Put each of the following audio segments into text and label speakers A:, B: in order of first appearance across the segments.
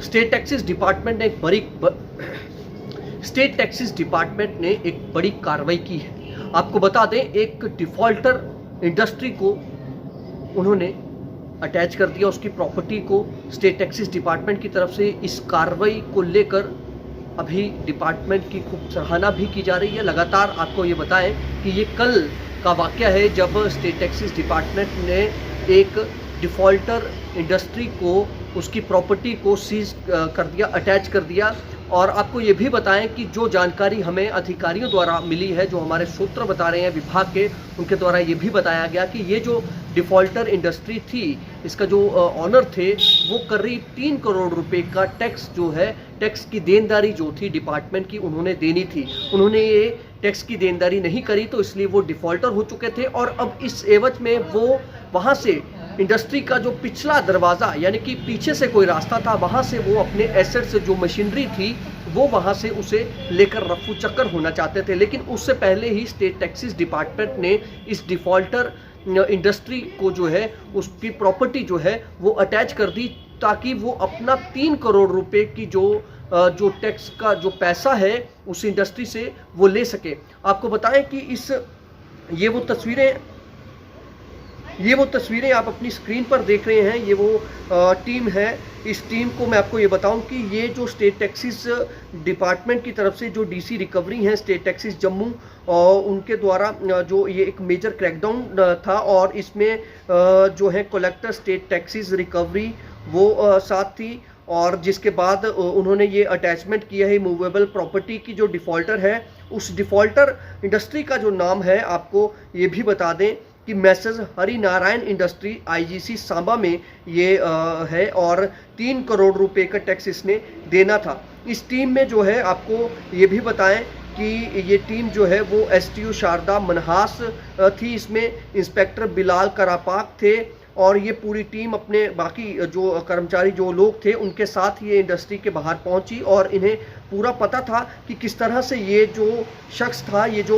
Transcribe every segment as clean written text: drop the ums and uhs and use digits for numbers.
A: State taxes department ने state taxes department ने एक बड़ी कार्रवाई की है। आपको बता दें, एक डिफॉल्टर इंडस्ट्री को उन्होंने अटैच कर दिया, उसकी प्रॉपर्टी को। स्टेट टैक्सेस डिपार्टमेंट की तरफ से इस कार्रवाई को लेकर अभी डिपार्टमेंट की खूब सराहना भी की जा रही है। लगातार आपको ये बताएं कि ये कल का वाक़या है जब स्टेट टैक्सेस डिपार्टमेंट ने एक डिफ़ॉल्टर इंडस्ट्री को, उसकी प्रॉपर्टी को सीज कर दिया, अटैच कर दिया। और आपको ये भी बताएं कि जो जानकारी हमें अधिकारियों द्वारा मिली है, जो हमारे सूत्र बता रहे हैं विभाग के, उनके द्वारा ये भी बताया गया कि ये जो डिफ़ॉल्टर इंडस्ट्री थी, इसका जो ऑनर थे, वो करीब 3 करोड़ रुपए का टैक्स जो है, टैक्स की देनदारी जो थी डिपार्टमेंट की, उन्होंने देनी थी। उन्होंने ये टैक्स की देनदारी नहीं करी, तो इसलिए वो डिफ़ॉल्टर हो चुके थे। और अब इस एवज में वो वहाँ से इंडस्ट्री का जो पिछला दरवाज़ा, यानी कि पीछे से कोई रास्ता था, वहाँ से वो अपने एसेट से जो मशीनरी थी वो वहाँ से उसे लेकर रफू चक्कर होना चाहते थे। लेकिन उससे पहले ही स्टेट टैक्सेस डिपार्टमेंट ने इस डिफ़ॉल्टर इंडस्ट्री को जो है, उसकी प्रॉपर्टी जो है वो अटैच कर दी, ताकि वो अपना 3 करोड़ रुपए की जो टैक्स का जो पैसा है उस इंडस्ट्री से वो ले सके। आपको बताएं कि ये वो तस्वीरें आप अपनी स्क्रीन पर देख रहे हैं, ये वो टीम है। इस टीम को मैं आपको ये बताऊं कि ये जो स्टेट टैक्सेस डिपार्टमेंट की तरफ से जो डीसी रिकवरी है स्टेट टैक्सेस जम्मू, और उनके द्वारा जो ये एक मेजर क्रैकडाउन था, और इसमें जो है कलेक्टर स्टेट टैक्सेस रिकवरी वो साथ थी। और जिसके बाद उन्होंने ये अटैचमेंट किया है मूवेबल प्रॉपर्टी की। जो डिफ़ॉल्टर है, उस डिफ़ॉल्टर इंडस्ट्री का जो नाम है, आपको ये भी बता दें कि message Hari Narayan industry IGC Samba में ये है, और 3 करोड़ रुपए का टैक्स इसने देना था। इस टीम में जो है, आपको ये भी बताएं कि ये टीम जो है वो एसटीओ शारदा मनहास थी, इसमें इंस्पेक्टर बिलाल करापाक थे, और ये पूरी टीम अपने बाकी जो कर्मचारी जो लोग थे उनके साथ ये इंडस्ट्री के बाहर पहुंची। और इन्हें पूरा पता था कि किस तरह से ये जो शख्स था, ये जो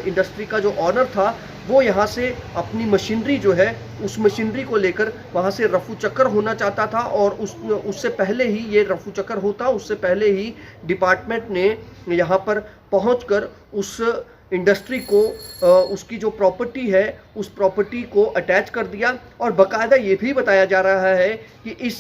A: इंडस्ट्री का जो ऑनर था, वो यहाँ से अपनी मशीनरी जो है, उस मशीनरी को लेकर वहाँ से रफू चक्कर होना चाहता था। और उससे पहले ही ये रफू चक्कर होता, उससे पहले ही डिपार्टमेंट ने यहाँ पर पहुँचकर उस इंडस्ट्री को, उसकी जो प्रॉपर्टी है, उस प्रॉपर्टी को अटैच कर दिया। और बाकायदा ये भी बताया जा रहा है कि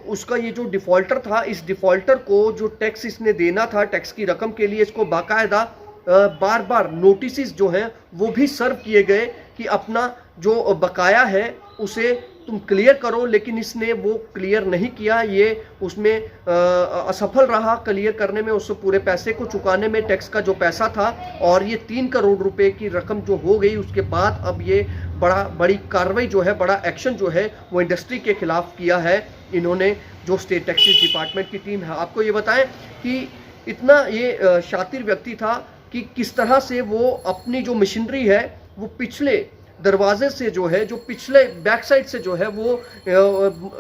A: उसका ये जो डिफ़ॉल्टर था, इस डिफ़ॉल्टर को जो टैक्स इसने देना था, टैक्स की रकम के लिए, इसको बाकायदा बार बार नोटिस जो हैं वो भी सर्व किए गए कि अपना जो बकाया है उसे तुम क्लियर करो। लेकिन इसने वो क्लियर नहीं किया, ये उसमें असफल रहा क्लियर करने में, उससे पूरे पैसे को चुकाने में, टैक्स का जो पैसा था। और ये 3 करोड़ रुपए की रकम जो हो गई, उसके बाद अब ये बड़ी कार्रवाई जो है, बड़ा एक्शन जो है वो इंडस्ट्री के खिलाफ किया है इन्होंने, जो स्टेट टैक्सेस डिपार्टमेंट की टीम है। आपको ये बताएं कि इतना ये शातिर व्यक्ति था कि किस तरह से वो अपनी जो मशीनरी है वो पिछले दरवाजे से जो है, जो पिछले बैक साइड से जो है, वो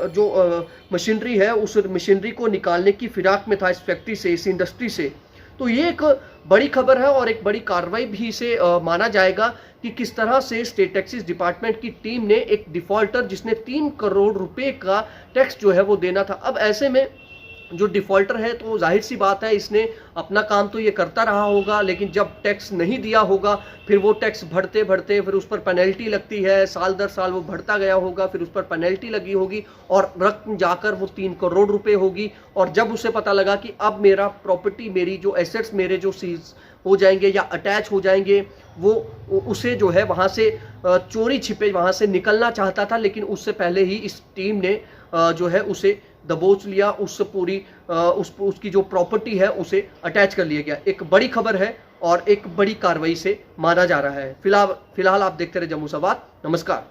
A: जो मशीनरी है, उस मशीनरी को निकालने की फिराक में था इस फैक्ट्री से, इस इंडस्ट्री से। तो ये एक बड़ी खबर है और एक बड़ी कार्रवाई भी इसे माना जाएगा कि किस तरह से स्टेट टैक्सेस डिपार्टमेंट की टीम ने एक डिफ़ॉल्टर जिसने 3 करोड़ रुपए का टैक्स जो है वो देना था। अब ऐसे में जो डिफ़ॉल्टर है, तो जाहिर सी बात है इसने अपना काम तो ये करता रहा होगा, लेकिन जब टैक्स नहीं दिया होगा, फिर वो टैक्स बढ़ते बढ़ते फिर उस पर पेनल्टी लगती है, साल दर साल वो बढ़ता गया होगा, फिर उस पर पेनल्टी लगी होगी, और रकम जाकर वो 3 करोड़ रुपए होगी। और जब उसे पता लगा कि अब मेरा प्रॉपर्टी, मेरी जो एसेट्स मेरे जो सीज हो जाएंगे या अटैच हो जाएंगे, वो उसे जो है वहाँ से चोरी छिपे वहाँ से निकलना चाहता था। लेकिन उससे पहले ही इस टीम ने जो है उसे दबोच लिया, उससे पूरी उसकी जो प्रॉपर्टी है उसे अटैच कर लिया गया। एक बड़ी खबर है और एक बड़ी कार्रवाई से माना जा रहा है। फिलहाल आप देखते रहे जम्मू संवाद। नमस्कार।